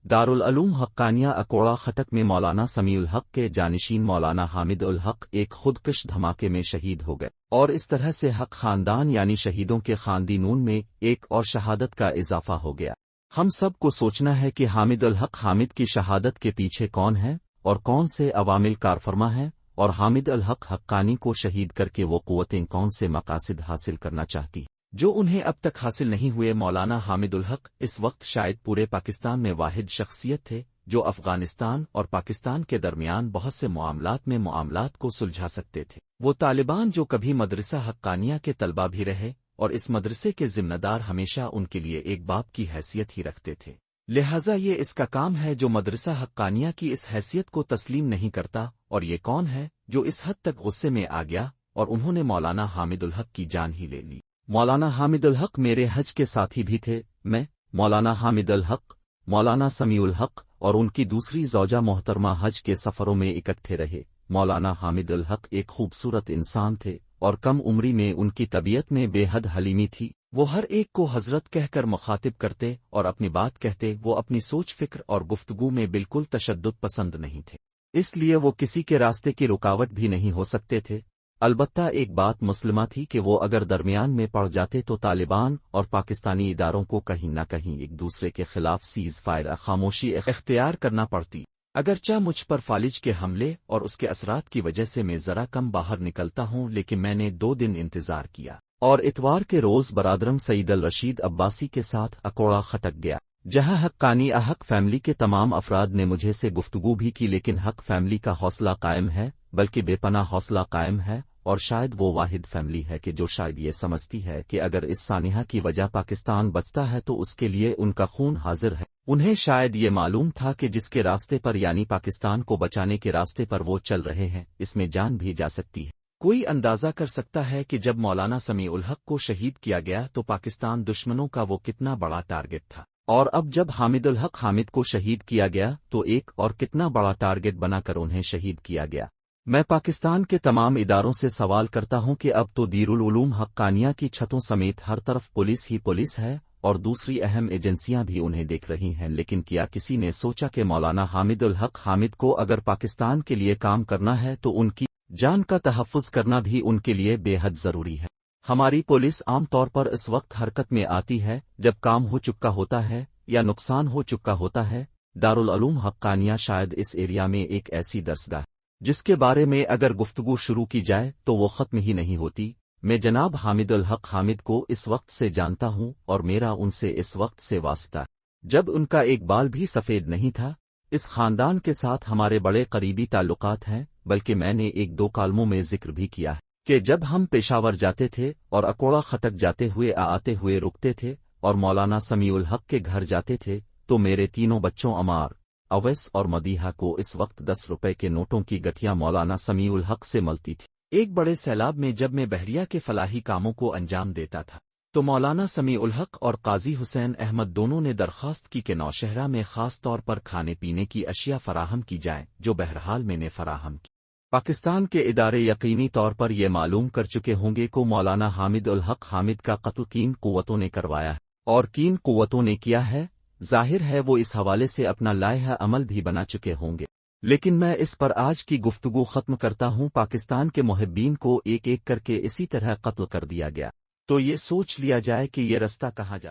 دارالعلوم حقانیہ اکوڑا خٹک میں مولانا سمیع الحق کے جانشین مولانا حامد الحق ایک خودکش دھماکے میں شہید ہو گئے، اور اس طرح سے حق خاندان یعنی شہیدوں کے خاندانون میں ایک اور شہادت کا اضافہ ہو گیا۔ ہم سب کو سوچنا ہے کہ حامد الحق حامد کی شہادت کے پیچھے کون ہے اور کون سے عوامل کارفرما ہیں، اور حامد الحق حقانی کو شہید کر کے وہ قوتیں کون سے مقاصد حاصل کرنا چاہتی جو انہیں اب تک حاصل نہیں ہوئے۔ مولانا حامد الحق اس وقت شاید پورے پاکستان میں واحد شخصیت تھے جو افغانستان اور پاکستان کے درمیان بہت سے معاملات کو سلجھا سکتے تھے۔ وہ طالبان جو کبھی مدرسہ حقانیہ کے طلبہ بھی رہے اور اس مدرسے کے ذمہ دار ہمیشہ ان کے لیے ایک باپ کی حیثیت ہی رکھتے تھے، لہٰذا یہ اس کا کام ہے جو مدرسہ حقانیہ کی اس حیثیت کو تسلیم نہیں کرتا۔ اور یہ کون ہے جو اس حد تک غصے میں آ گیا اور انہوں نے مولانا حامد الحق کی جان ہی لے لی؟ مولانا حامد الحق میرے حج کے ساتھی بھی تھے۔ میں، مولانا حامد الحق، مولانا سمیع الحق اور ان کی دوسری زوجہ محترمہ حج کے سفروں میں اکٹھے رہے۔ مولانا حامد الحق ایک خوبصورت انسان تھے اور کم عمری میں ان کی طبیعت میں بے حد حلیمی تھی۔ وہ ہر ایک کو حضرت کہہ کر مخاطب کرتے اور اپنی بات کہتے۔ وہ اپنی سوچ فکر اور گفتگو میں بالکل تشدد پسند نہیں تھے، اس لیے وہ کسی کے راستے کی رکاوٹ بھی نہیں ہو سکتے تھے۔ البتہ ایک بات مسلمہ تھی کہ وہ اگر درمیان میں پڑ جاتے تو طالبان اور پاکستانی اداروں کو کہیں نہ کہیں ایک دوسرے کے خلاف سیز فائر خاموشی اختیار کرنا پڑتی۔ اگرچہ مجھ پر فالج کے حملے اور اس کے اثرات کی وجہ سے میں ذرا کم باہر نکلتا ہوں، لیکن میں نے 2 دن انتظار کیا اور اتوار کے روز برادرم سعید الرشید عباسی کے ساتھ اکوڑا خٹک گیا، جہاں حقانی حق فیملی کے تمام افراد نے مجھے سے گفتگو بھی کی۔ لیکن حق فیملی کا حوصلہ قائم ہے، بلکہ بے پناہ حوصلہ قائم ہے، اور شاید وہ واحد فیملی ہے کہ جو شاید یہ سمجھتی ہے کہ اگر اس سانحہ کی وجہ پاکستان بچتا ہے تو اس کے لیے ان کا خون حاضر ہے۔ انہیں شاید یہ معلوم تھا کہ جس کے راستے پر یعنی پاکستان کو بچانے کے راستے پر وہ چل رہے ہیں، اس میں جان بھی جا سکتی ہے۔ کوئی اندازہ کر سکتا ہے کہ جب مولانا سمیع الحق کو شہید کیا گیا تو پاکستان دشمنوں کا وہ کتنا بڑا ٹارگٹ تھا، اور اب جب حامد الحق حامد کو شہید کیا گیا تو ایک اور کتنا بڑا ٹارگٹ بنا کر انہیں شہید کیا گیا۔ میں پاکستان کے تمام اداروں سے سوال کرتا ہوں کہ اب تو دارالعلوم حقانیہ کی چھتوں سمیت ہر طرف پولیس ہی پولیس ہے اور دوسری اہم ایجنسیاں بھی انہیں دیکھ رہی ہیں، لیکن کیا کسی نے سوچا کہ مولانا حامد الحق حامد کو اگر پاکستان کے لیے کام کرنا ہے تو ان کی جان کا تحفظ کرنا بھی ان کے لیے بے حد ضروری ہے۔ ہماری پولیس عام طور پر اس وقت حرکت میں آتی ہے جب کام ہو چکا ہوتا ہے یا نقصان ہو چکا ہوتا ہے۔ دارالعلوم حقانیہ شاید اس ایریا میں ایک ایسی درسگاہ جس کے بارے میں اگر گفتگو شروع کی جائے تو وہ ختم ہی نہیں ہوتی۔ میں جناب حامد الحق حامد کو اس وقت سے جانتا ہوں اور میرا ان سے اس وقت سے واسطہ جب ان کا ایک بال بھی سفید نہیں تھا۔ اس خاندان کے ساتھ ہمارے بڑے قریبی تعلقات ہیں، بلکہ میں نے 1-2 کالموں میں ذکر بھی کیا ہے کہ جب ہم پشاور جاتے تھے اور اکوڑا خٹک جاتے ہوئے آتے ہوئے رکتے تھے اور مولانا سمیع الحق کے گھر جاتے تھے تو میرے تینوں بچوں عمار، اویس اور مدیحہ کو اس وقت 10 روپے کے نوٹوں کی گٹھیاں مولانا سمیع الحق سے ملتی تھی۔ ایک بڑے سیلاب میں جب میں بحریہ کے فلاحی کاموں کو انجام دیتا تھا تو مولانا سمیع الحق اور قاضی حسین احمد دونوں نے درخواست کی کہ نوشہرہ میں خاص طور پر کھانے پینے کی اشیاء فراہم کی جائیں، جو بہرحال میں نے فراہم کی۔ پاکستان کے ادارے یقینی طور پر یہ معلوم کر چکے ہوں گے کہ مولانا حامد الحق حامد کا قتل کن قوتوں نے کروایا ہے اور کن قوتوں نے کیا ہے۔ ظاہر ہے وہ اس حوالے سے اپنا لائحہ عمل بھی بنا چکے ہوں گے، لیکن میں اس پر آج کی گفتگو ختم کرتا ہوں۔ پاکستان کے محبین کو ایک ایک کر کے اسی طرح قتل کر دیا گیا تو یہ سوچ لیا جائے کہ یہ رستہ کہاں جاتا ہے۔